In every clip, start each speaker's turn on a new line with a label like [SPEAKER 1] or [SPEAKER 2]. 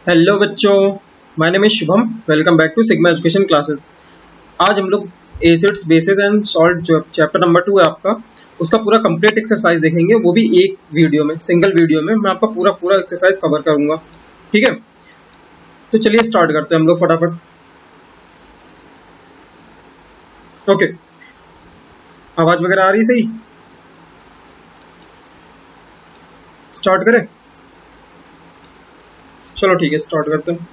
[SPEAKER 1] Hello बच्चों, my name is Shubham. Welcome back to Sigma Education Classes. आज हम लोग एसिड्स बेसिस एंड सॉल्ट जो चैप्टर नंबर 2 है आपका, उसका पूरा कंप्लीट एक्सरसाइज देखेंगे, वो भी एक वीडियो में, सिंगल वीडियो में मैं आपका पूरा एक्सरसाइज कवर करूंगा। ठीक है, तो चलिए स्टार्ट करते हैं हम लोग फटाफट। ओके, आवाज वगैरह आ रही सही? स्टार्ट करें? चलो ठीक है, स्टार्ट करते हैं।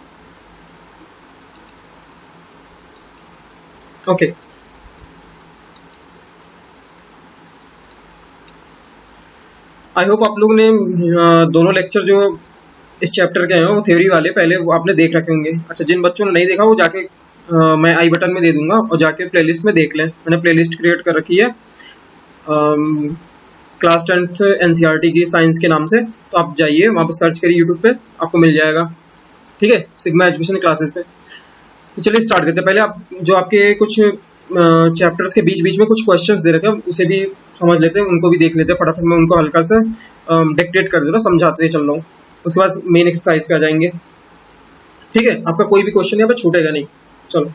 [SPEAKER 1] ओके, आई होप आप लोगों ने दोनों लेक्चर जो इस चैप्टर के हैं वो थ्योरी वाले पहले वो आपने देख रखे होंगे। अच्छा, जिन बच्चों ने नहीं देखा वो जाके मैं आई बटन में दे दूंगा और जाके प्लेलिस्ट में देख लें। मैंने प्लेलिस्ट क्रिएट कर रखी है क्लास 10th एनसीईआरटी की साइंस के नाम से, तो आप जाइए वहाँ पर सर्च करिए यूट्यूब पे, आपको मिल जाएगा। ठीक है, सिग्मा एजुकेशन क्लासेस पे। तो चलिए स्टार्ट करते हैं। पहले आप जो आपके कुछ चैप्टर्स के बीच बीच में कुछ क्वेश्चंस दे रखे हैं उसे भी समझ लेते हैं, उनको भी देख लेते हैं फटाफट। मैं उनको हल्का सा डिक्टेट कर दे रहा हूँ, समझाते चल रहा हूँ। उसके बाद मेन एक्सरसाइज पे आ जाएंगे। ठीक है, आपका कोई भी क्वेश्चन यहाँ पे छूटेगा नहीं। चलो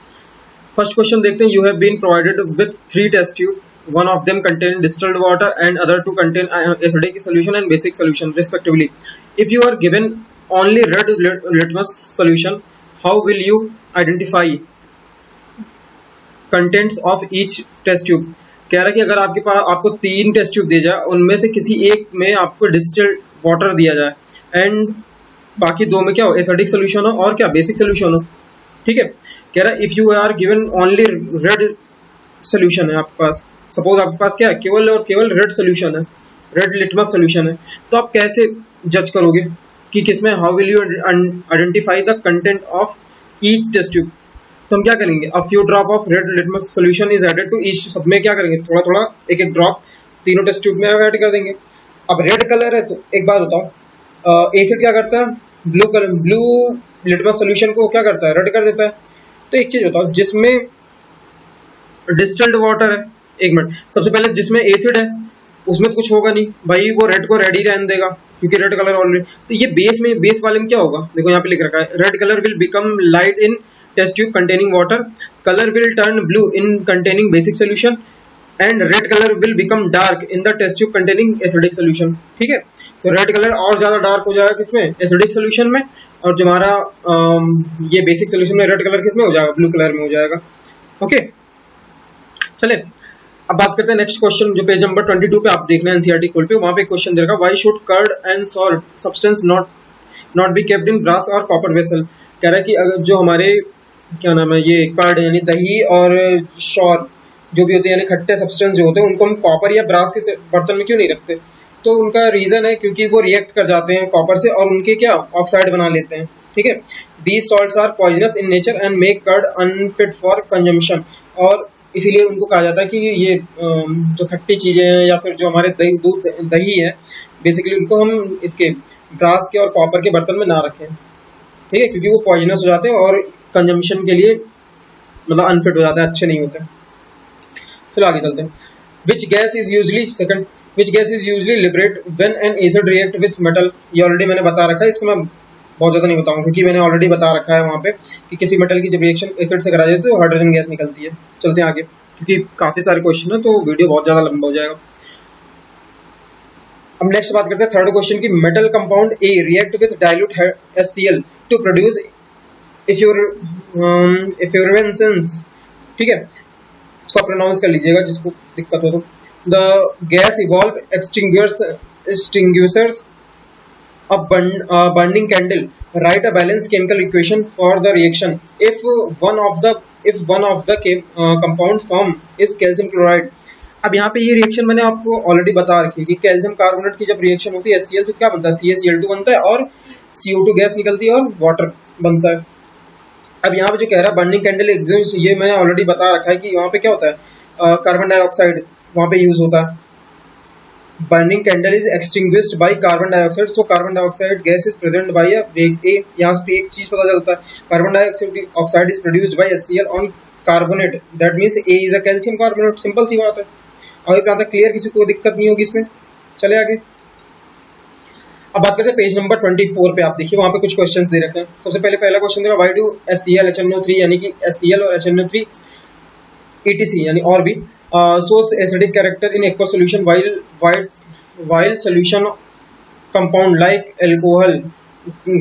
[SPEAKER 1] फर्स्ट क्वेश्चन देखते हैं। You have been provided with 3 test tube, one of them contain distilled water and other two contain acidic solution and basic solution respectively. If you are given only red litmus solution, how will you identify contents of each test tube? कह रहा है कि अगर आपके पास आपको 3 test tube दिया जाए, उनमें से किसी एक में आपको डिस्टिल्ड वाटर दिया जाए एंड बाकी 2 में क्या हो, एसिडिक सोल्यूशन हो और क्या बेसिक सोल्यूशन हो। ठीक है, कह रहा है if you are given only red solution है आपके पास, सपोज आपके पास क्या है, केवल और केवल रेड सोल्यूशन है, रेड लिटमस सोल्यूशन है, तो आप कैसे जज करोगे कि किसमें, how will you identify the content of each test tube? तो हम क्या करेंगे, a few drop of red litmus solution is added to each. सब में क्या करेंगे, थोड़ा थोड़ा एक एक ड्रॉप तीनों टेस्ट ट्यूब में ऐड कर देंगे। अब रेड कलर है तो एक बात बताओ, एसिड क्या करता है, blue colour, blue litmus solution को क्या करता है, रेड कर देता है। तो एक चीज बताओ, जिसमें डिस्टिल्ड वाटर है, एक मिनट, सबसे पहले जिसमें एसिड है उसमें तो कुछ होगा नहीं भाई, वो रेड को रेड ही रहने देगा क्योंकि रेड कलर ऑलरेडी। तो ये बेस में, बेस वाले में क्या होगा, देखो यहाँ पे लिख रखा है, red colour will become light in test tube containing water, colour will turn blue in containing basic solution and red colour will become dark in the test tube containing acidic solution. ठीक है, तो red colour और ज्यादा dark हो जाएगा किसमें, acidic solution में, और जो हमारा ये बेसिक सोल्यूशन में रेड कलर किसमें हो जाएगा, ब्लू कलर में हो जाएगा। ओके, चले अब बात करते हैं नेक्स्ट क्वेश्चन, जो पेज नंबर 22 पे आप देखना है एनसीईआरटी खोल पे, वहां पे क्वेश्चन दे रखा, why should curd and salt substance not be kept in brass और कॉपर वेसल। कह रहा है कि अगर जो हमारे क्या नाम है, ये कर्ड यानी दही और शॉर जो भी होते हैं यानी खट्टे सब्सटेंस जो होते हैं, उनको हम कॉपर या ब्रास के बर्तन में क्यों नहीं रखते? तो उनका रीजन है क्योंकि वो रिएक्ट कर जाते हैं कॉपर से और उनके क्या ऑक्साइड बना लेते हैं। ठीक है, these salts are poisonous in nature and make curd unfit for consumption, और इसीलिए उनको कहा जाता है कि ये जो खट्टी चीजें हैं या फिर जो हमारे दही दूध दही है, बेसिकली उनको हम इसके ब्रास के और कॉपर के बर्तन में ना रखें। ठीक है, क्योंकि वो पॉइजनस हो जाते हैं और कंजम्पशन के लिए मतलब अनफिट हो जाता है, अच्छे नहीं होते। चलो आगे चलते हैं। Which gas is usually, second, which gas is usually liberate when an acid react with metal. ये ऑलरेडी मैंने बता रखा है, इसको मैं बहुत ज्यादा नहीं बताऊंगा क्योंकि मैंने ऑलरेडी बता रखा है वहां पे कि किसी मेटल की जब रिएक्शन एसिड से करा जाए तो हाइड्रोजन गैस निकलती है। चलते हैं आगे क्योंकि काफी सारे क्वेश्चन है तो वीडियो बहुत ज्यादा लंबा हो जाएगा। अब नेक्स्ट बात करते हैं थर्ड क्वेश्चन की, metal compound A react with dilute HCl to produce effervescence. ठीक है, इसको प्रोनाउंस कर लीजिएगा जिसको दिक्कत हो तो। The gas evolve extinguishers a burning candle, write a balanced chemical equation for the reaction if one of the compound form is calcium chloride। अब यहाँ पे ये रिएक्शन मैंने आपको ऑलरेडी बता रखी है कि कैल्शियम कार्बोनेट की जब रिएक्शन होती है HCl तो क्या बनता है, CaCl2 बनता है और CO2 गैस निकलती है और वाटर बनता है। अब यहाँ पे जो कह रहा है बर्निंग कैंडल एग्जिस्ट, ये मैंने ऑलरेडी बता रखा है कि वहाँ पे क्या होता है, कार्बन डाइऑक्साइड वहाँ पे यूज होता है। burning candle is extinguished by carbon dioxide, so carbon dioxide gas is present by a यहाँ से एक चीज पता चलता है, carbon dioxide is produced by HCl on carbonate, that means A is a calcium carbonate, simple सी बात है। अभी यहाँ तक क्लियर, किसी को दिक्कत नहीं होगी इसमें। चले आगे। अब बात करते हैं पेज नंबर 24 पे। आप देखिए वहां पे कुछ क्वेश्चंस दे रखे हैं। सबसे पहले पहला क्वेश्चन दे रहा है व्हाई डू HCl HNO3 यानी कि HCl और HNO3 ETC यानी और भी shows acidic character in aqueous solution while solution compound like alcohol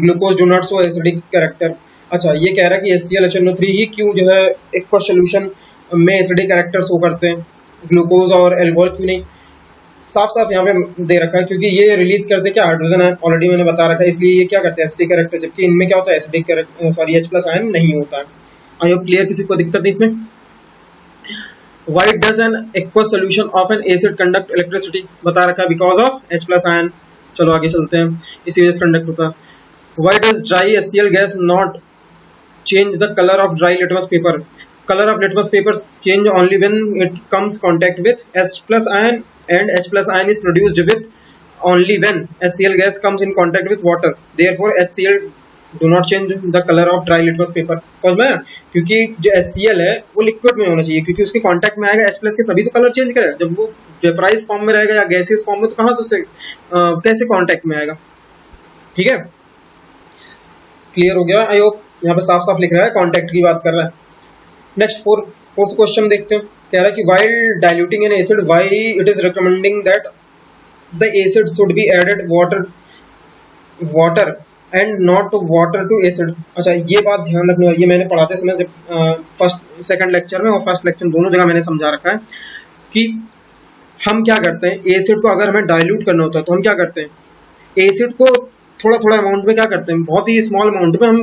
[SPEAKER 1] glucose do not show acidic character। अच्छा, ये कह रहा है कि HCl HNO3 ही क्यों जो है aqueous solution में एसिडिक कैरेक्टर शो करते हैं, ग्लूकोज और एल्कोहल क्यों नहीं। साफ साफ यहाँ पे दे रखा है क्योंकि ये रिलीज करते क्या हाइड्रोजन है, ऑलरेडी मैंने बता रखा है, इसलिए ये क्या करते हैं एसिडिक कैरेक्टर, जबकि इनमें क्या होता है acidic character sorry H+ ion नहीं होता है। आई होप क्लियर, किसी को दिक्कत नहीं इसमें। Why does an aqueous solution of an acid conduct electricity? बता रखा है बिकॉज ऑफ H+ आयन। चलो आगे चलते हैं, इसी वजह से कंडक्ट होता है। Why does dry HCl gas not change the color of dry litmus paper? Color of litmus paper change only when it comes contact with H+ ion and H+ ion is produced with only when HCl gas comes in contact with water. Therefore HCl do not change the color of dry litmus paper। समझ में? क्योंकि जो HCl है वो liquid में होना चाहिए, क्योंकि उसके कांटेक्ट में आएगा H+ के तभी तो कलर चेंज करेगा। जब वो वेपराइज फॉर्म में रहेगा या गैसियस फॉर्म में तो कहाँ से उससे कैसे कांटेक्ट में आएगा। ठीक है, क्लियर हो गया आई होप। यहाँ पे साफ साफ लिख रहा है, कांटेक्ट की बात कर रहा है। नेक्स्ट फोर्थ क्वेश्चन देखते हैं। कह रहा है कि while diluting an acid why it is recommending that the acid should be added water and not water to acid। अच्छा, ये बात ध्यान रखना, ये मैंने पढ़ाते समय जब फर्स्ट सेकंड लेक्चर में और फर्स्ट लेक्चर दोनों जगह मैंने समझा रखा है कि हम क्या करते हैं, एसिड को अगर हमें डाइल्यूट करना होता है तो हम क्या करते हैं, एसिड को थोड़ा थोड़ा अमाउंट में क्या करते हैं, बहुत ही स्मॉल अमाउंट में हम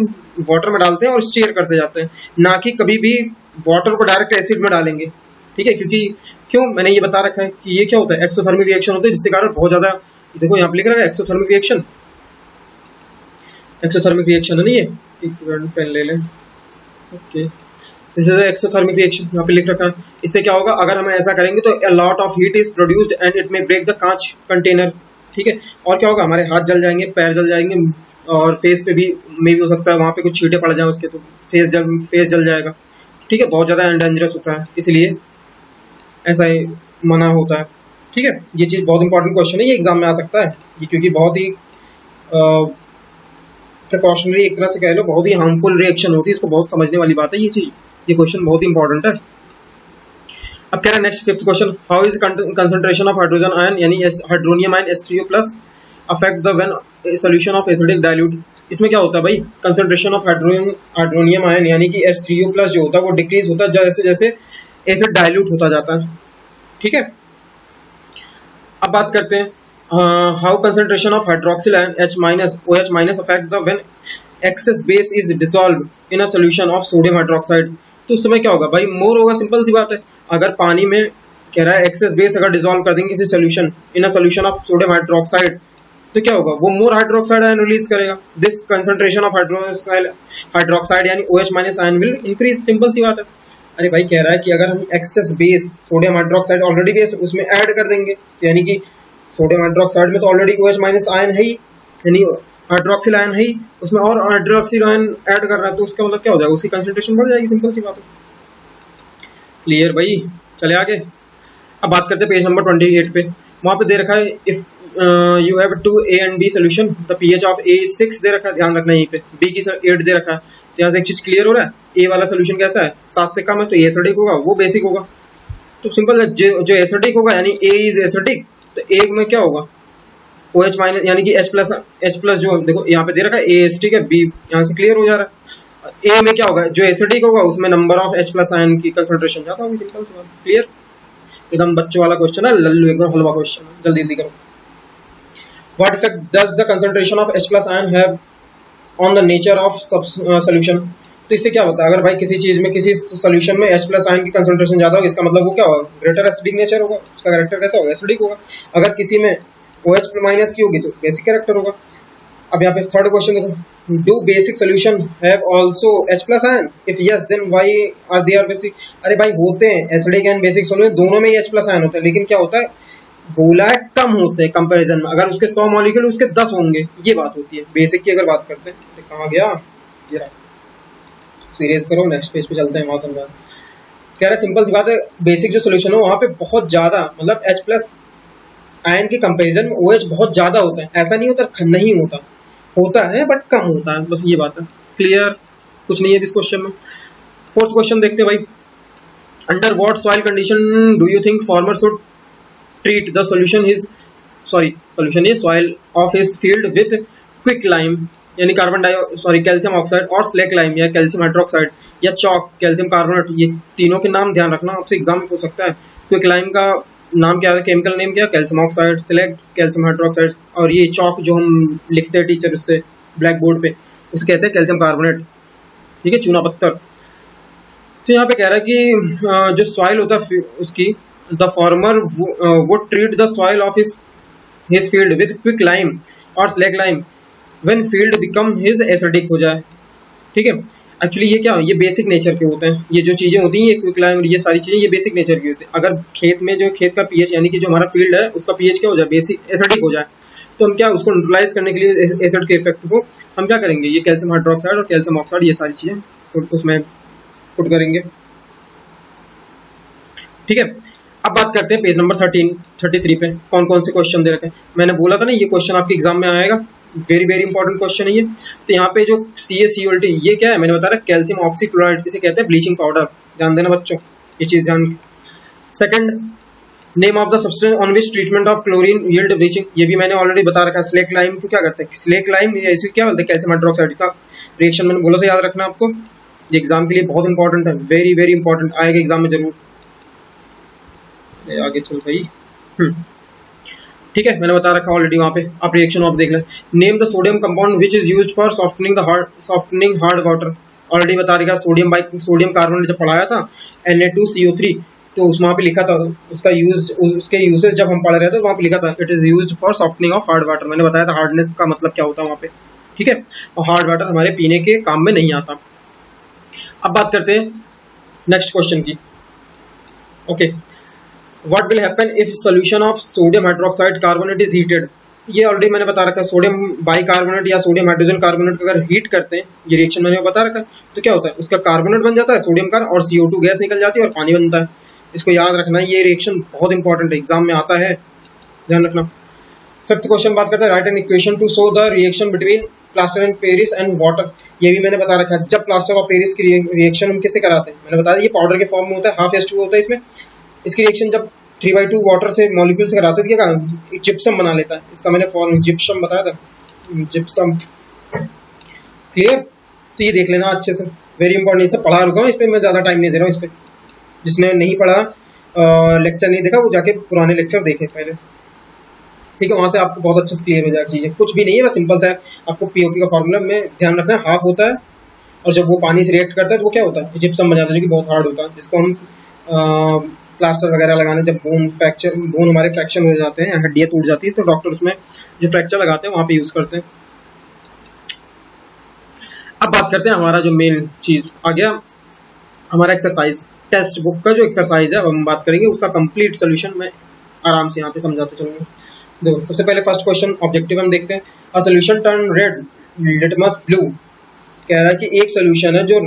[SPEAKER 1] वाटर में डालते हैं और स्टीयर करते जाते हैं, ना कि कभी भी वाटर को डायरेक्ट एसिड में डालेंगे। ठीक है, क्योंकि क्यों मैंने ये बता रखा है कि ये क्या होता है एक्सोथर्मिक रिएक्शन होता है, जिसके कारण बहुत ज्यादा, देखो यहाँ पे लिख रखा है एक्सोथर्मिक रिएक्शन, एक्सोथर्मिक रिएक्शन है ना ये, एक सेकंड पेन ले लें। Okay, this is exothermic reaction यहाँ पे लिख रखा है। इससे क्या होगा, अगर हम ऐसा करेंगे तो a lot of heat is produced and it may break the कांच कंटेनर। ठीक है, और क्या होगा, हमारे हाथ जल जाएंगे, पैर जल जाएंगे और फेस पे भी मे भी हो सकता है वहां पे कुछ छींटे पड़ जाए उसके, तो फेस जल जाएगा। ठीक है, बहुत ज्यादा डेंजरस होता है, इसलिए ऐसा ही मना होता है। ठीक है, ये चीज बहुत इंपॉर्टेंट क्वेश्चन है, ये एग्जाम में आ सकता है ये, क्योंकि बहुत ही प्रिकॉशनरी एक तरह से कह लो, बहुत ही हार्मफुल रिएक्शन होती है, इसको बहुत समझने वाली बात है ये चीज, ये क्वेश्चन बहुत ही इंपॉर्टेंट है। अब कह रहा है next fifth question, how is concentration of hydrogen ion यानी hydronium ion H3O+ affect the when solution of acidic dilute. इसमें क्या होता है भाई, कंसंट्रेशन ऑफ हाइड्रोनियम आयन यानी कि H3O+ जो होता है वो डिक्रीज होता है जैसे जैसे एसिड डाइल्यूट होता जाता है। ठीक है, अब बात करते हैं how concentration of hydroxyl ion OH- affect the when excess base is dissolved in a solution of sodium hydroxide. तो उस समय क्या होगा भाई, मोर होगा, सिंपल सी बात है। अगर पानी में कह रहा है एक्सेस बेस अगर डिसॉल्व कर देंगे किसी solution in a solution of sodium hydroxide, तो क्या होगा, वो मोर हाइड्रोक्साइड आयन रिलीज करेगा। दिस कंसंट्रेशन ऑफ हाइड्रोक्साइड यानी OH- ion will increase, simple सी बात है। अरे भाई कह रहा है कि अगर हम excess base sodium hydroxide already base उसमें ऐड कर देंगे, यानी कि सोडियम हाइड्रोक्साइड में तो ऑलरेडी OH- आयन है ही, यानी हाइड्रोक्सिल आयन है ही, उसमें और हाइड्रोक्सिल आयन ऐड कर रहा है, तो उसका मतलब क्या हो जाएगा, उसकी कंसंट्रेशन बढ़ जाएगी, सिंपल सी बात है। क्लियर भाई, चले आगे। अब बात करते हैं पेज नंबर 28 पे। वहां पे दे रखा है if you have 2 A and B solution the pH of A is 6 दे रखा है, ध्यान रखना यहीं पे। B की 8 दे रखा है, तो यहाँ से एक चीज क्लियर हो रहा है, A वाला सॉल्यूशन कैसा है, 7 से कम है, तो ये एसिडिक होगा, वो बेसिक होगा। तो सिंपल है, जो एसिडिक होगा यानी A इज एसिडिक, तो A में क्या होगा OH- यानी कि H+ जो देखो यहाँ पे दे रखा है A एसिडिक है, B यहाँ से क्लियर हो जा रहा है। ए में क्या होगा, जो एसिडिक होगा उसमें नंबर ऑफ H+ आयन की कंसंट्रेशन ज्यादा होगी, सिंपल सी बात। क्लियर, एकदम बच्चों वाला क्वेश्चन है, लल्लू एकदम हलवा क्वेश्चन है, जल्दी जल्दी करो। What effect does the concentration of H+ ion have on the nature of solution. तो इससे क्या होता है, अगर भाई किसी चीज में किसी सॉल्यूशन में H+ आयन की कंसंट्रेशन ज्यादा होगी, इसका मतलब वो क्या होगा, ग्रेटर एसिडिक नेचर होगा, उसका कैरेक्टर कैसा होगा, एसिडिक होगा। अगर किसी में OH- की होगी तो बेसिक कैरेक्टर होगा। अब यहाँ पे थर्ड क्वेश्चन देखो, do basic solution have also H+ ion, if yes then why are they are basic. अरे भाई होते हैं एसिडिक एंड बेसिक सॉल्यूशन दोनों में ही H+ आयन होता है, लेकिन क्या होता है, बोला है कम होते हैं कंपैरिजन में, अगर उसके 100 मॉलिक्यूल उसके 10 होंगे, ये बात होती है। बेसिक की अगर बात करते हैं तो कहाँ गया, ये रहा, सीरियस करो, नेक्स्ट पेज पे चलते हैं, वहां समझा। कह रहा है सिंपल सी बात है, बेसिक जो सॉल्यूशन हो वहां पे बहुत ज्यादा मतलब H+ आयन के कंपैरिजन में OH बहुत ज्यादा होता है, ऐसा नहीं होता नहीं होता, होता है बट कम होता है, बस ये बात है। क्लियर, कुछ नहीं है इस क्वेश्चन में। फोर्थ क्वेश्चन देखते हैं भाई, under what soil condition do you think farmer should treat the solution is soil of his field with quick lime यानी कैल्शियम ऑक्साइड और स्लेक लाइम या कैल्शियम हाइड्रोक्साइड या चॉक कैल्शियम कार्बोनेट। ये तीनों के नाम ध्यान रखना, आपसे एग्जाम में पूछ सकता है। क्विक लाइम का नाम क्या है, केमिकल नेम क्या, calcium oxide, slake calcium hydroxide, और ये चॉक जो हम लिखते हैं टीचर उससे ब्लैक बोर्ड पे, उसे कहते हैं कैल्शियम कार्बोनेट, ठीक है, चूना पत्थर। तो यहाँ पे कह रहा है कि जो सॉइल होता है उसकी, the farmer would treat the soil of his field with quick lime और slake lime when field become his acidic हो जाए, ठीक है। एक्चुअली ये क्या, ये बेसिक नेचर के होते हैं, ये जो चीजें होती हैं, ये क्विक लाइम और ये सारी चीजें ये बेसिक नेचर की होती है। अगर खेत में जो खेत का पीएच यानी कि जो हमारा फील्ड है उसका पीएच क्या हो जाए, बेसिक एसिडिक हो जाए, तो हम क्या उसको न्यूट्रलाइज करने के लिए एसिड के इफेक्ट को हम क्या करेंगे, ये कैल्शियम हाइड्रोक्साइड और कैल्शियम ऑक्साइड ये सारी चीजें उसमें पुट करेंगे, ठीक है। अब बात करते हैं पेज नंबर 33 पे कौन कौन से क्वेश्चन दे रखे हैं। मैंने बोला था ना ये क्वेश्चन आपके एग्जाम में आएगा, वेरी वेरी इंपॉर्टेंट क्वेश्चन है ये। तो यहाँ पे जो CaCOLT ये क्या है, मैंने बताया कैल्शियम ऑक्सीक्लोराइड, इसे कहते हैं ब्लीचिंग पाउडर, ध्यान देना बच्चों, ये चीज ध्यान। Second, name of the substance on which treatment of chlorine yield bleaching, ये भी मैंने ऑलरेडी बता रखा है। स्लेक लाइम को क्या करते हैं, स्लेक लाइम ऐसे क्या बोलते हैं, कैल्शियम हाइड्रोक्साइड का रिएक्शन मैंने बोला था, याद रखना आपको, ये एग्जाम के लिए बहुत इंपॉर्टेंट है, वेरी वेरी इंपॉर्टेंट, आएगा एग्जाम में जरूर। आगे चल भाई, ठीक है, मैंने बता रखा ऑलरेडी वहां पे, आप रिएक्शन आप देख लें। Name the sodium compound which is used for softening hard water, already बता रखा, सोडियम कार्बोनेट जब पढ़ाया था Na2CO3, तो उस वहाँ पे लिखा था उसके यूसेज जब हम पढ़ रहे थे तो वहाँ पे लिखा था it is used for softening of hard water, मैंने बताया था हार्डनेस का मतलब क्या होता है वहाँ पे, ठीक है, और हार्ड वाटर हमारे पीने के काम में नहीं आता। अब बात करते हैं नेक्स्ट क्वेश्चन की, okay. What will happen if solution of sodium hydroxide carbonate is heated? ये ऑलरेडी मैंने बता रखा है, सोडियम बाइकार्बोनेट या सोडियम हाइड्रोजन कार्बोनेट को अगर हीट करते हैं, ये रिएक्शन मैंने बता रखा है, तो क्या होता है, उसका कार्बोनेट बन जाता है सोडियम का, और CO2 गैस निकल जाती है और पानी बनता है। इसको याद रखना, ये रिएक्शन बहुत इंपॉर्टेंट है, एग्जाम में आता है, ध्यान रखना। फिफ्थ क्वेश्चन बात करते हैं, right an equation two show the reaction between plaster and Paris and water, ये भी मैंने बता रखा है। जब प्लास्टर और पेरिस की रिएक्शन हम किससे कराते हैं, मैंने बताया ये पाउडर के फॉर्म में होता है, ½ होता है इसमें, इसकी रिएक्शन जब 3/2 वाटर से मॉलिक्यूल से कराते हैं, क्या जिप्सम बना लेता है, इसका मैंने फॉर्म जिप्सम बताया था, जिप्सम, क्लियर। तो ये देख लेना अच्छे से, वेरी इंपॉर्टेंट, इसे पढ़ा रुका हूँ, इस पर मैं ज़्यादा टाइम नहीं दे रहा हूँ, इस पर जिसने नहीं पढ़ा लेक्चर नहीं देखा वो जाके पुराने लेक्चर देखे पहले, ठीक है, वहाँ से आपको बहुत अच्छे से क्लियर हो जाएगा चीज़ें, कुछ भी नहीं है, बस सिंपल सा है। आपको POP का फॉर्मूला में ध्यान रखना है, हाफ होता है, और जब वो पानी से रिएक्ट करता है तो वो क्या होता है, जिप्सम बन जाता है, जो कि बहुत हार्ड होता है, जिसको हम प्लास्टर वगैरह लगाने, जब बोन हमारे फ्रैक्चर हो जाते हैं, हड्डियाँ टूट जाती है, तो डॉक्टर उसमें जो फ्रैक्चर लगाते हैं वहाँ पे यूज़ करते हैं। अब बात करते हैं हमारा जो मेन चीज़ आ गया, हमारा एक्सरसाइज, टेक्स्ट बुक का जो एक्सरसाइज है अब हम बात करेंगे, उसका कंप्लीट सोल्यूशन मैं आराम से यहाँ पे समझाते चलूँगा। देखो सबसे पहले फर्स्ट क्वेश्चन ऑब्जेक्टिव हम देखते हैं। A solution turn red litmus blue, कह रहा है कि एक सोल्यूशन है जो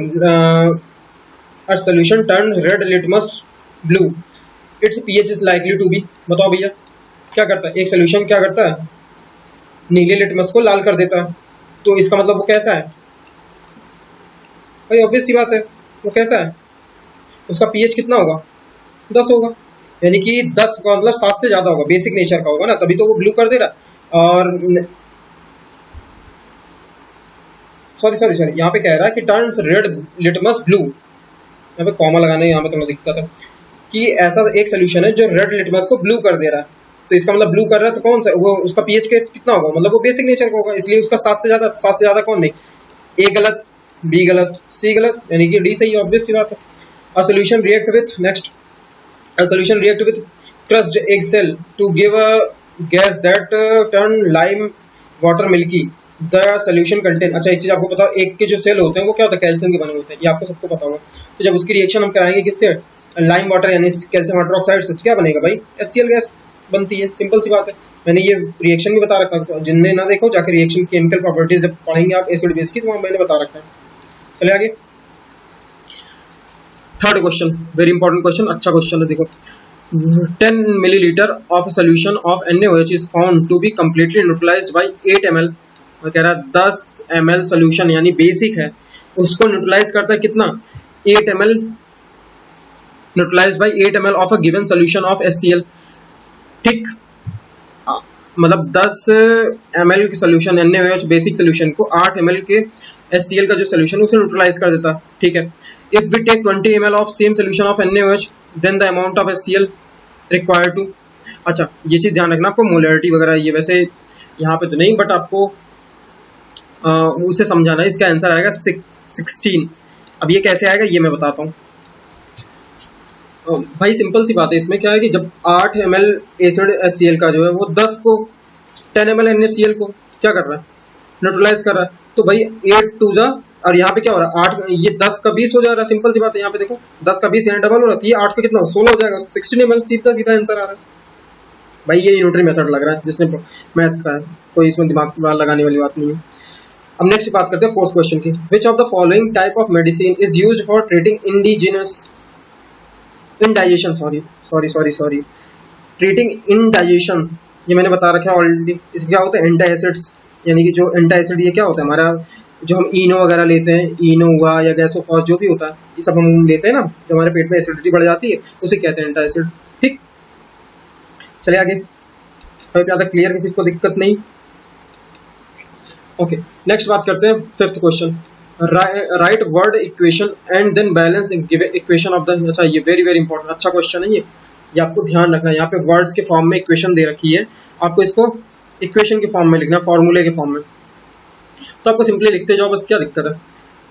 [SPEAKER 1] a solution turn red litmus blue, its pH is likely to be, बताओ भैया क्या करता है, एक सोल्यूशन क्या करता है, नीले लिटमस को लाल कर देता है, तो इसका मतलब वो कैसा है भाई, ऑब्वियस सी बात है, वो कैसा है, उसका pH कितना होगा, 10 होगा, यानी कि 10 का मतलब 7 से ज्यादा होगा, बेसिक नेचर का होगा ना, तभी तो वो ब्लू कर दे रहा। और सॉरी यहाँ पे कह रहा है कि टर्न्स रेड लिटमस ब्लू, यहाँ पे कॉमा लगाने यहाँ पे थोड़ा दिक्कत है, कि ऐसा एक सोल्यूशन है जो रेड लिटमस को ब्लू कर दे रहा है, तो इसका मतलब ब्लू कर रहा है, तो कौन सा वो, उसका pH कितना होगा, मतलब वो बेसिक नेचर का होगा, इसलिए उसका 7 से ज्यादा कौन नहीं, A गलत, B गलत, C गलत, यानी कि D सही, ऑब्वियस सी बात है। A solution react with, next, a solution react with crushed egg shell to give a gas that turn lime water milky, the solution contain, अच्छा एक चीज आपको बताओ, एग के जो सेल होते हैं वो क्या होता है, कैल्शियम के बने होते हैं, ये आपको सबको पता होगा। तो जब उसकी रिएक्शन हम कराएंगे किससे, लाइम वाटर यानी कैल्शियम हाइड्रोक्साइड से, तो क्या बनेगा भाई, HCl गैस बनती है, सिंपल सी बात है। मैंने ये रिएक्शन भी बता रखा था, जिनने ना देखो जाके रिएक्शन केमिकल प्रॉपर्टीज जब पढ़ेंगे आप एसिड बेस की, तो वहाँ मैंने बता रखा है। चले आगे, third question, very important question, अच्छा क्वेश्चन है, देखो 10 milliliter of a solution of NaOH is found to be completely neutralized by 8 ml। और कह रहा है 10 ml सोल्यूशन यानी बेसिक है, उसको न्यूट्रलाइज करता है कितना, 8 ml, neutralise by 8 ml of a given solution of HCl। ठीक, मतलब 10 ml के सोल्यूशन NaOH बेसिक सोल्यूशन को 8 ml के HCl का जो सोल्यूशन उसे न्यूट्रलाइज कर देता। ठीक है, if we take 20 ml of same solution of NaOH then the amount of HCl required to. अच्छा, ये चीज ध्यान रखना आपको, मोलरिटी वगैरह ये वैसे यहाँ पे तो नहीं, बट आपको उसे समझाना है। इसका आंसर आएगा 16। अब ये कैसे आएगा ये मैं बताता हूँ। भाई सिंपल सी बात है, इसमें क्या है कि जब 8 ml एसिड HCl का जो है वो 10 को 10 ml NaCl को क्या कर रहा है, न्यूट्रलाइज कर रहा है। तो भाई 8 टू जा, और यहाँ पे क्या हो रहा है 8, ये 10 का 20 हो जा रहा है। सिंपल सी बात है, यहाँ पे देखो 10 का 20 यहाँ डबल हो रहा है, ये 8 का कितना 16 हो जाएगा, 16 ml सीधा सीधा आंसर आ रहा है। भाई ये यूनिटरी मेथड लग रहा है जिसने मैथ्स का है, कोई इसमें दिमाग लगाने वाली बात नहीं है। अब नेक्स्ट बात करते हैं फोर्थ क्वेश्चन की। Which of the following type of medicine is used for treating indigestion, treating indigestion, ये मैंने बता रखा है ऑलरेडी। इसमें क्या होता है, एंटासिड्स, यानी कि जो एंटासिड ये क्या होता है हमारा, जो हम इनो वगैरह लेते हैं, इनो हुआ या गैसोफॉस जो भी होता है, ये सब हम लेते हैं ना, जब हमारे पेट में एसिडिटी बढ़ जाती है उसे कहते हैं एंटासिड। ठीक, चलिए आगे, अभी ज़्यादा क्लियर, किसी को दिक्कत नहीं। ओके, नेक्स्ट बात करते हैं fifth question. Write word equation and then balance equation of the. अच्छा, ये वेरी वेरी इंपॉर्टेंट, अच्छा क्वेश्चन है ये आपको ध्यान रखना है। यहाँ पे वर्ड्स के फॉर्म में इक्वेशन दे रखी है, आपको इसको इक्वेशन के फॉर्म में लिखना है, फॉर्मूले के फॉर्म में। तो आपको सिंपली लिखते जाओ, बस क्या दिक्कत है।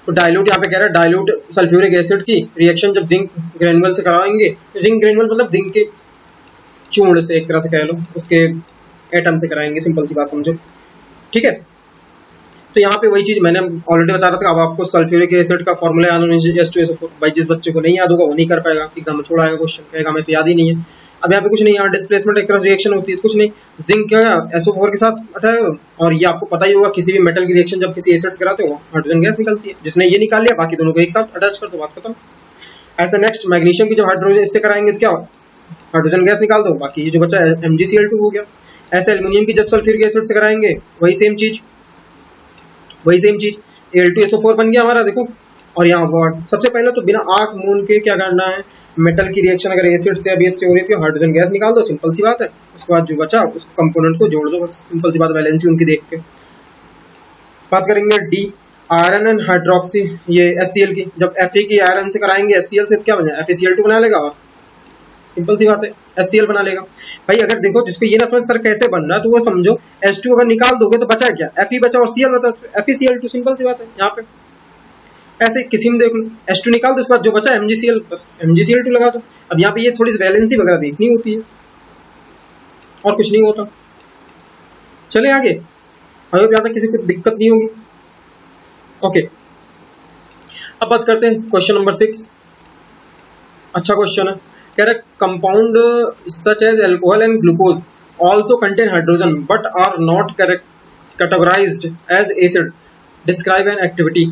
[SPEAKER 1] तो डाइल्यूट, यहाँ पे कह रहा है डाइल्यूट सल्फ्यूरिक एसिड की रिएक्शन जब जिंक ग्रेनुअल से कराएंगे, जिंक ग्रेनुअल मतलब जिंक के चूर्ण से एक तरह से कह लो, उसके एटम से कराएंगे, सिंपल सी बात समझो। ठीक है, तो यहाँ पे वही चीज मैंने ऑलरेडी बता रहा था। अब आपको सल्फ्यूरिक एसिड का फॉर्मूला याद होना चाहिए, H2SO4। भाई जिस बच्चे को नहीं याद होगा वो नहीं कर पाएगा, एग्जाम में छोड़ा आएगा क्वेश्चन, कहेगा मैं तो याद ही नहीं है। अब यहाँ पे कुछ नहीं, यहाँ डिस्प्लेसमेंट एक तरह से रिएक्शन होती है, कुछ नहीं, जिंक क्या है SO4 के साथ अटैक, और ये आपको पता ही होगा किसी भी मेटल की रिएक्शन जब किसी एसिड से कराते हो हाइड्रोजन गैस निकलती है, जिसने ये निकाल लिया बाकी दोनों को एक साथ अटैच कर दो, बात खत्म। ऐसा नेक्स्ट मैग्नीशियम की जब हाइड्रोजन इससे कराएंगे तो क्या हाइड्रोजन गैस निकाल दो, बाकी ये जो बचा है MgCl2 हो गया। ऐसे एल्यूमिनियम की जब सल्फ्यूरिक एसिड से कराएंगे वही सेम चीज Al2SO4 बन गया हमारा, देखो। और यहाँ वर्ड, सबसे पहले तो बिना आंख मूंद के क्या करना है, मेटल की रिएक्शन अगर एसिड से या बेस से हो रही थी हाइड्रोजन गैस निकाल दो, सिंपल सी बात है। उसके बाद जो बचा उस कंपोनेंट को जोड़ दो, बस सिंपल सी बात, वैलेंसी उनकी देख के। बात करेंगे डी, आयरन एंड हाइड्रोक्सी, ये HCl की जब Fe की आयरन से कराएंगे HCl से क्या बना, FeCl2 बना लेगा, और सिंपल सी बात है HCl बना लेगा। भाई अगर देखो जिसको ये ना समझ सर कैसे बन रहा है, तो वो समझो H2 अगर निकाल दोगे तो बचा क्या, Fe बचा और Cl बचा, FeCl2, सिंपल सी बात है। यहाँ पे ऐसे किसी में देख लो, H2 निकाल दो, उसके बाद जो बचा MgCl, बस MgCl2 लगा दो। अब यहाँ पे ये थोड़ी सी वैलेंसी वगैरह देखनी होती है, और कुछ नहीं होता। चले आगे, अभी यहाँ तक किसी को दिक्कत नहीं होगी। ओके, अब बात करते हैं क्वेश्चन नंबर 6। अच्छा क्वेश्चन है, कह रहा है compound such as alcohol and glucose also contain hydrogen but are not categorised as acid, describe an activity.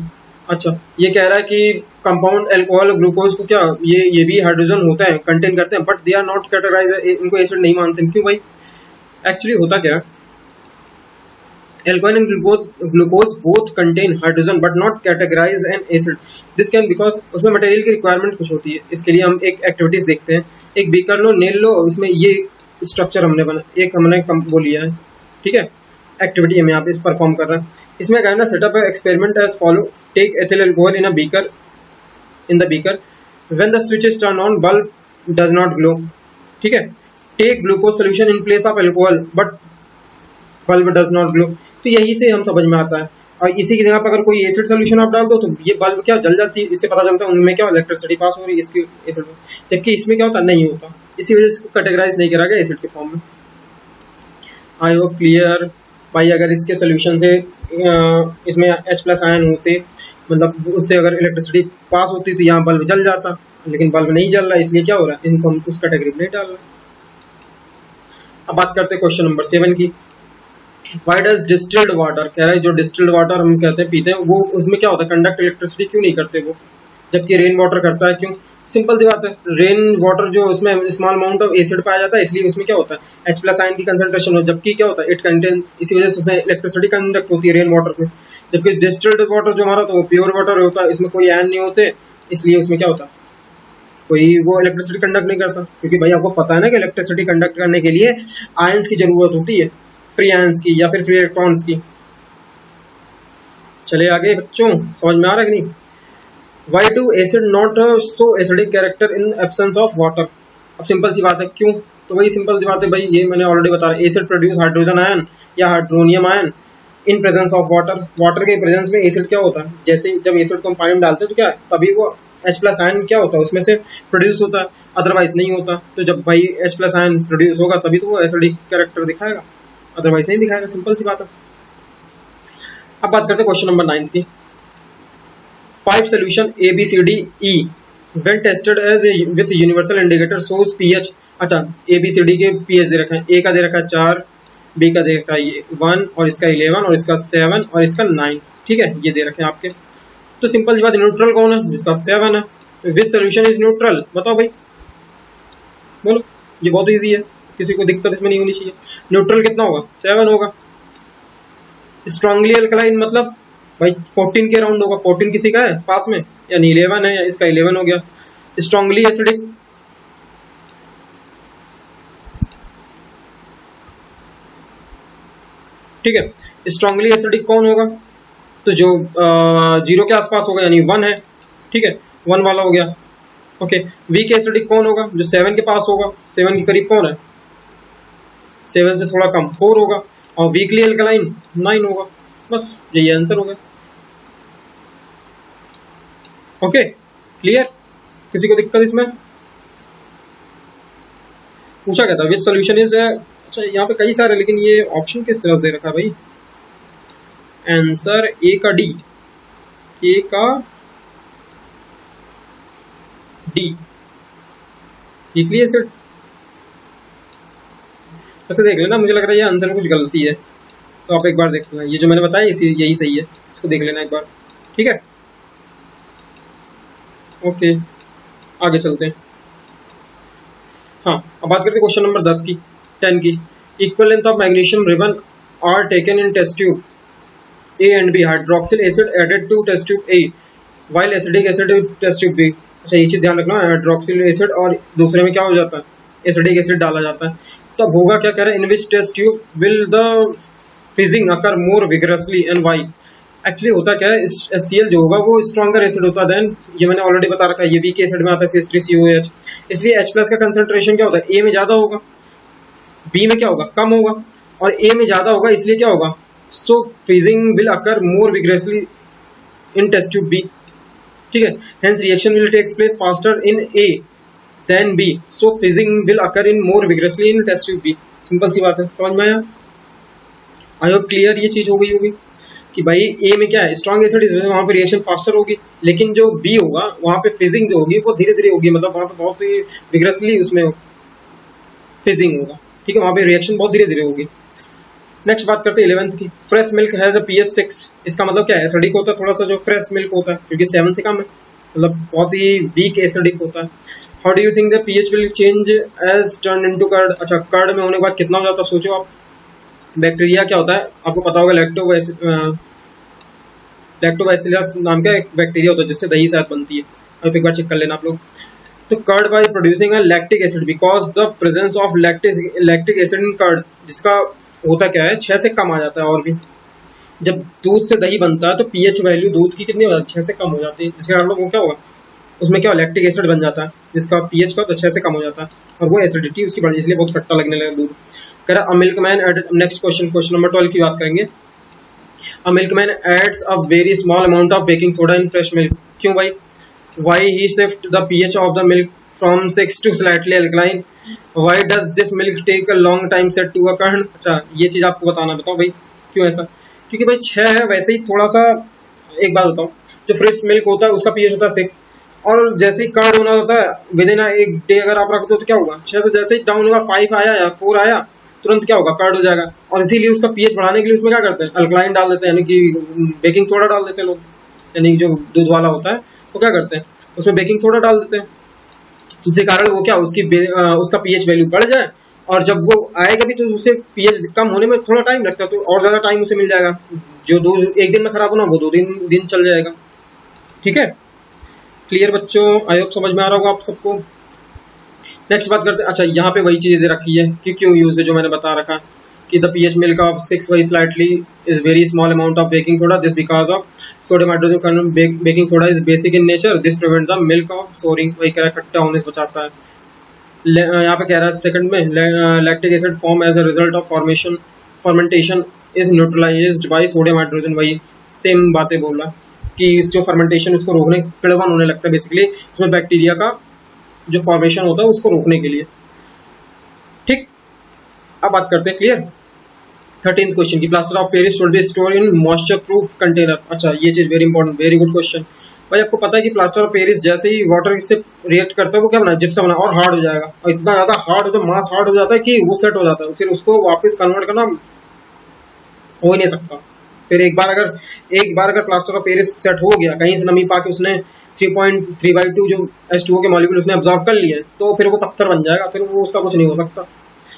[SPEAKER 1] अच्छा, ये कह रहा है कि कंपाउंड अल्कोहल और ग्लूकोज को क्या ये भी हाइड्रोजन होता है, कंटेन करते हैं, but they are not categorised, इनको एसिड नहीं मानते। क्यों भाई, एक्चुअली होता क्या है, alcohol and glucose both contain hydrogen but not categorized an acid. This can because उसमें मटेरियल की रिक्वायरमेंट कुछ होती है। इसके लिए हम एक एक्टिविटीज देखते हैं, एक बीकर लो, नेल लो, इसमें ये स्ट्रक्चर हमने बना, एक हमने वो लिया है। ठीक है, एक्टिविटी हम यहाँ पे परफॉर्म कर रहे हैं। इसमें कहना setup experiment as follow, take ethyl alcohol in the beaker when the switch is turn on bulb does not glow. ठीक है, take glucose solution in place of alcohol but bulb does not glow. तो यही से हम समझ में आता है, और इसी की जगह पर अगर कोई एसिड सोल्यूशन आप डाल दो तो ये बल्ब क्या जल जाती है, इससे पता चलता है उनमें क्या इलेक्ट्रिसिटी पास हो रही है इसकी एसिड में, जबकि इसमें क्या होता नहीं होता। इसी वजह से इसको कैटेगराइज नहीं करा गया एसिड के फॉर्म में। I hope clear. भाई अगर इसके सोल्यूशन से इसमें H+ आयन होते, मतलब उससे अगर इलेक्ट्रिसिटी पास होती तो यहाँ बल्ब जल जाता, लेकिन बल्ब नहीं जल रहा, इसलिए क्या हो रहा है, इनको हम उस कैटेगरी में नहीं डाल रहे। अब बात करते हैं क्वेश्चन नंबर 7 की। Why does distilled water, कह रहा है जो डिस्टिल्ड वाटर हम कहते हैं पीते हैं, वो उसमें क्या होता है, कंडक्ट इलेक्ट्रिसिटी क्यों नहीं करते वो, जबकि रेन वाटर करता है, क्यों, सिंपल सी बात है, रेन वाटर जो उसमें स्मॉल अमाउंट ऑफ एसिड पाया जाता है, इसलिए उसमें क्या होता है H+ आयन की कंसंट्रेशन हो, जबकि क्या होता है इट कंटेन, इसी वजह से उसमें इलेक्ट्रिसिटी कंडक्ट होती है रेन वाटर में। जबकि डिस्टिल्ड वाटर जो हमारा, तो वो प्योर वाटर होता है, इसमें कोई आयन नहीं होते, इसलिए उसमें क्या होता है कोई वो इलेक्ट्रिसिटी कंडक्ट नहीं करता। क्योंकि भाई आपको पता है ना कि इलेक्ट्रिसिटी कंडक्ट करने के लिए आयंस की जरूरत होती है, फ्री आयंस की या फिर फ्री इलेक्ट्रॉन्स की। चले आगे बच्चों, समझ में आ रहा है कि नहीं? Why do acid not show acidic character in absence of water? अब सिंपल सी बात है, क्यों? तो वही सिंपल सी बात है भाई, ये मैंने ऑलरेडी बता रहा, एसिड प्रोड्यूस हाइड्रोजन आयन या hydronium ion in presence of water. Water के प्रेजेंस में एसिड क्या होता है, जैसे जब एसिड को हम पानी में डालते हैं तो क्या है, तभी वो H+ आयन क्या होता है उसमें से प्रोड्यूस होता है, अदरवाइज नहीं होता। तो जब भाई H+ आयन प्रोड्यूस होगा तभी तो वो एसिडिक कैरेक्टर दिखाएगा, अदरवाइज नहीं दिखाएगा, सिंपल सी बात है। अब बात करते हैं क्वेश्चन नंबर 9 की। 5 solution A B C D E when tested as a with universal indicator shows pH। अच्छा, A B C D के pH दे रखा है, A का दे रखा है 4, B का दे रखा है 1 और इसका 11 और इसका 7 और इसका 9, ठीक है, ये दे रखे हैं आपके। तो सिंपल सी बात, न्यूट्रल कौन है, जिसका 7 है। विच सोल्यूशन इज न्यूट्रल, बताओ भाई, बोलो, ये बहुत इजी है, किसी को दिक्कत इसमें नहीं होनी चाहिए। न्यूट्रल कितना होगा, 7 होगा। स्ट्रांगली अल्कलाइन मतलब भाई 14 के अराउंड होगा, 14 किसी का है पास में, यानी 11 है, या इसका 11 हो गया। स्ट्रांगली एसिडिक, ठीक है, स्ट्रांगली एसिडिक कौन होगा, तो जो 0 के आसपास होगा, यानी 1 है, ठीक है, 1 वाला हो गया। ओके, वीक एसिडिक कौन होगा, जो 7 के पास होगा, 7 के करीब कौन है, 7 से थोड़ा कम 4 होगा, और वीकली अल्कलाइन 9 होगा। बस यही आंसर होगा। ओके, क्लियर, किसी को दिक्कत इसमें? पूछा क्या था, विच सोल्यूशन इज, अच्छा यहाँ पे कई सारे, लेकिन ये ऑप्शन किस तरह से दे रखा है भाई, आंसर ए का डी, ए का डी, वीकली एसिड। ऐसे देख लेना, मुझे लग रहा है ये आंसर में कुछ गलती है, तो आप एक बार देख लेना, ये जो मैंने बताया इसी यही सही है, इसको देख लेना एक बार, ठीक है। ओके, आगे चलते हैं। हाँ, अब बात करते हैं क्वेश्चन नंबर 10 की, 10 की। Equal length of magnesium ribbon are taken in test tube A and B, hydroxyl acid added to test tube A while acidic acid test tube B. अच्छा, ये चीज ध्यान रखना, हाइड्रोक्सिल एसिड और दूसरे में क्या हो जाता है, एसिडिक एसिड डाला जाता है। तो अब होगा क्या, कह रहा है in which test tube will the fizzing occur more vigorously and why. Actually होता क्या है, HCl जो होगा वो स्ट्रॉन्गर एसिड होता है देन, ये मैंने ऑलरेडी बता रखा है, ये वीक एसिड में आता है CH3COH, इसलिए H+ का कंसंट्रेशन क्या होता है, A में ज्यादा होगा, B में क्या होगा, कम होगा, और A में ज्यादा होगा, इसलिए क्या होगा, so fizzing will occur more vigorously in test tube B, ठीक है। Hence reaction will takes place faster in A than B, so fizzing will occur in more vigorously in test tube B। Simple सी बात है, समझ में आया? I hope clear ये चीज हो गई होगी कि भाई ए में क्या है, स्ट्रॉन्ग एसिड, इस वजह से वहाँ पे रिएक्शन फास्टर होगी, लेकिन जो बी होगा वहाँ पे फिजिंग जो होगी वो धीरे धीरे होगी, मतलब वहाँ पे बहुत ही विग्रेसली उसमें फिजिंग होगा, ठीक है, वहाँ पे रिएक्शन बहुत धीरे धीरे होगी। नेक्स्ट बात करते हैं 11th की। Fresh milk has a pH 6, इसका मतलब क्या है, एसिडिक होता है थोड़ा सा जो फ्रेश मिल्क होता है, क्योंकि 7 से कम है, मतलब बहुत ही वीक एसिडिक होता है। How do you think the pH will change as turn into curd. अच्छा, कर्ड में होने के बाद कितना हो जाता है, सोचो आप। बैक्टीरिया क्या होता है, आपको पता होगा, लैक्टोबैसिलस नाम का एक बैक्टीरिया होता है जिससे दही शायद बनती है, अब एक बार चेक कर लेना आप लोग। तो curd by producing a lactic acid because the presence of lactic acid in curd, जिसका होता क्या है 6 से कम आ जाता है, और भी जब दूध से दही बनता है तो पीएच वैल्यू दूध की कितनी हो जाती है, 6 से कम हो जाती है, जिसके कारण वो क्या होगा, उसमें क्या लैक्टिक एसिड बन जाता है, जिसका पीएच का तो 6 से कम हो जाता है, और वो एसिडिटी उसकी बढ़, इसलिए बहुत खट्टा लगने लगा दूध। कह रहा milkman added, next question, question number 12 की बात करेंगे। A milkman adds a very small amount of baking soda in fresh milk. क्यों भाई? Why he shift the pH of the milk from 6 to slightly alkaline? Why does this milk take a long time set to a curd? अच्छा, ये चीज आपको बताना, बताओ भाई क्यों ऐसा? क्योंकि भाई 6 है, वैसे ही थोड़ा सा, एक बात बताओ, जो फ्रेश मिल्क होता है उसका pH होता है 6, और जैसे ही कर्ड होना होता है विद इन एक डे अगर आप रख दो तो क्या होगा, 6 से जैसे ही डाउन होगा 5 आया या 4 आया, तुरंत क्या होगा, कर्ड हो जाएगा। और इसीलिए उसका पीएच बढ़ाने के लिए उसमें क्या करते हैं, अल्कलाइन डाल देते हैं, यानी कि बेकिंग सोडा डाल देते हैं लोग, यानी जो दूध वाला होता है वो क्या करते हैं, उसमें बेकिंग सोडा डाल देते हैं, जिसके कारण वो क्या उसका पीएच वैल्यू बढ़ जाए, और जब वो आएगा भी तो उसे पीएच कम होने में थोड़ा टाइम लगता है, तो और ज्यादा टाइम उसे मिल जाएगा। जो एक दिन में खराब होना वो 2 दिन चल जाएगा। ठीक है, क्लियर बच्चों? आई होप समझ में आ रहा होगा आप सबको। नेक्स्ट बात करते हैं। अच्छा, यहाँ पे वही चीज दे रखी है कि क्यों यूज है, जो मैंने बता रखा कि the pH milk of 6 very slightly is very small amount of baking soda, this because of sodium hydrogen baking soda is basic in nature, this prevent the milk of souring. वही कह रहा है, खट्टा होने से बचाता है। यहाँ पे कह रहा है सेकंड में lactic acid form as a result of fermentation is neutralised by sodium hydrogen. वही सेम बातें बोल रहा कि इस जो फर्मेंटेशन उसको रोकने, किड़वन होने लगता है बेसिकली, उसमें बैक्टीरिया का जो फॉर्मेशन होता है उसको रोकने के लिए। ठीक, अब बात करते हैं क्लियर 13th क्वेश्चन की। Plaster of Paris should be store in moisture proof container. अच्छा, ये चीज very important, very good question. भाई आपको पता है कि प्लास्टर ऑफ पेरिस जैसे ही वाटर से रिएक्ट करता है वो क्या बना, जिप्सम बना, और हार्ड हो जाएगा, और इतना ज्यादा हार्ड हो, मास हार्ड हो जाता है कि वो सेट हो जाता है, फिर उसको वापस कन्वर्ट करना हो ही नहीं सकता। फिर एक बार अगर प्लास्टर ऑफ पेरिस सेट हो गया, कहीं से नमी पाके उसने 3.3/2 जो H2O के मॉलिक्यूल उसने अब्जॉर्ब कर लिए, तो फिर वो पत्थर बन जाएगा, फिर वो उसका कुछ नहीं हो सकता,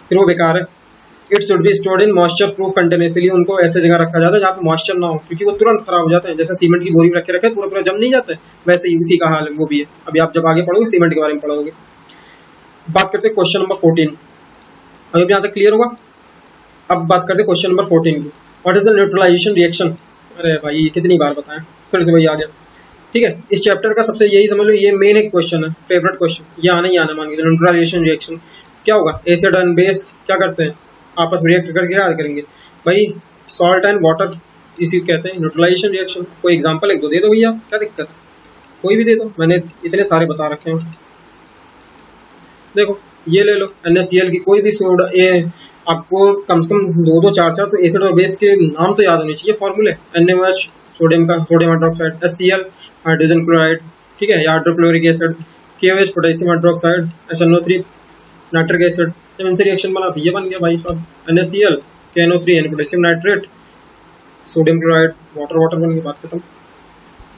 [SPEAKER 1] फिर वो बेकार है। It should be stored in moisture proof container, इसलिए उनको ऐसे जगह रखा जाता है जहाँ पे मॉइस्चर ना हो, क्योंकि वो तुरंत खराब हो जाते हैं। जैसे सीमेंट की बोरी में रखे पूरा जम नहीं जाते, वैसे ही उसी का हाल वो भी है। अभी आप जब आगे पढ़ोगे सीमेंट के बारे में पढ़ोगे। बात करते हैं क्वेश्चन नंबर 14। अभी यहाँ तक क्लियर होगा। अब बात करते हैं क्वेश्चन नंबर 14 की। What is the neutralisation reaction? अरे भाई कितनी बार बताएं, फिर से वही आ गया। ठीक है, इस चैप्टर का सबसे यही समझ लो, ये मेन एक क्वेश्चन है, फेवरेट क्वेश्चन, ये आना ही आना मान के। न्यूट्रलाइजेशन रिएक्शन क्या होगा? एसिड एंड बेस क्या करते हैं, आपस में रिएक्ट करके क्या करेंगे भाई? सॉल्ट एंड वाटर, इसी को कहते हैं न्यूट्रलाइजेशन रिएक्शन। कोई एग्जांपल एक दो दे दो भैया, क्या दिक्कत है, कोई भी दे दो, मैंने इतने सारे बता रखे हैं। देखो ये ले लो NaCl की कोई भी सोडा, आपको कम से कम 2 4 तो एसिड और बेस के नाम तो याद होने चाहिए, फॉर्मूले। NaOH सोडियम का, sodium hydroxide, HCl hydrogen chloride, ठीक है, या hydrochloric acid, KOH potassium hydroxide, HNO3 nitric acid. जब इनसे रिएक्शन बना तो ये बन गया भाई साहब, NaCl, KNO3 potassium nitrate, sodium chloride, water बन गई, बात खत्म।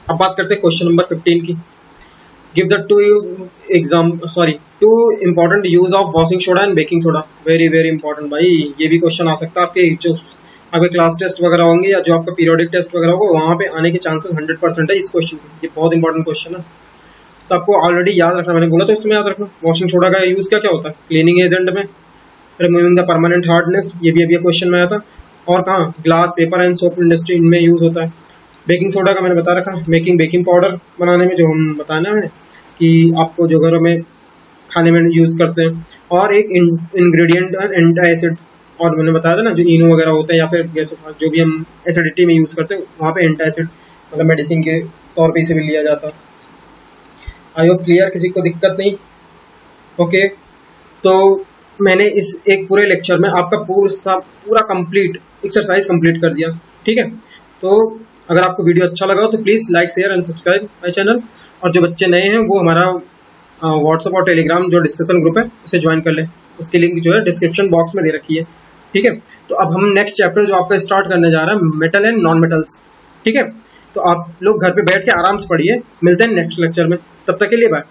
[SPEAKER 1] अब बात करते हैं क्वेश्चन नंबर 15 की। Give the two important use of washing soda and baking soda. Very very important भाई, ये भी क्वेश्चन आ सकता है आपके जो आपके क्लास टेस्ट वगैरह होंगे या जो आपका पीरियोडिक टेस्ट वगैरह होगा, वहाँ पे आने के चांसेस 100% है इस क्वेश्चन के। ये बहुत इंपॉर्टेंट क्वेश्चन है, तो आपको ऑलरेडी याद रखना, मैंने बोला तो इसमें याद रखना। वॉशिंग सोडा का यूज क्या क्या होता है? क्लीनिंग एजेंट में, रिमूविंग द परमानेंट हार्डनेस, ये भी अभी क्वेश्चन में आया था। और कहाँ? Glass, paper and soap industry, इनमें यूज होता है। बेकिंग सोडा का मैंने बता रखा, मेकिंग बेकिंग पाउडर बनाने में, जो हम बताना है कि आपको जो घरों में खाने में यूज करते हैं। और एक इंग्रेडिएंट है एंटासिड, और मैंने बताया था ना जो इनो वगैरह होता है, या फिर जो भी हम एसिडिटी में यूज करते हैं, वहाँ पे एंटासिड मतलब मेडिसिन के तौर पे इसे भी लिया जाता है। आई होप क्लियर, किसी को दिक्कत नहीं? ओके, तो मैंने इस एक पूरे लेक्चर में आपका पूरा कंप्लीट एक्सरसाइज कंप्लीट कर दिया। ठीक है, तो अगर आपको वीडियो अच्छा लगा तो please like share and subscribe my channel. और जो बच्चे नए हैं वो हमारा व्हाट्सअप और टेलीग्राम जो डिस्कशन ग्रुप है उसे ज्वाइन कर लें, उसकी लिंक जो है डिस्क्रिप्शन बॉक्स में दे रखी है। ठीक है, तो अब हम नेक्स्ट चैप्टर जो आपका स्टार्ट करने जा रहा है, मेटल एंड नॉन मेटल्स। ठीक है, तो आप लोग घर पे बैठ के आराम से पढ़िए, मिलते हैं नेक्स्ट लेक्चर में, तब तक के लिए बाय।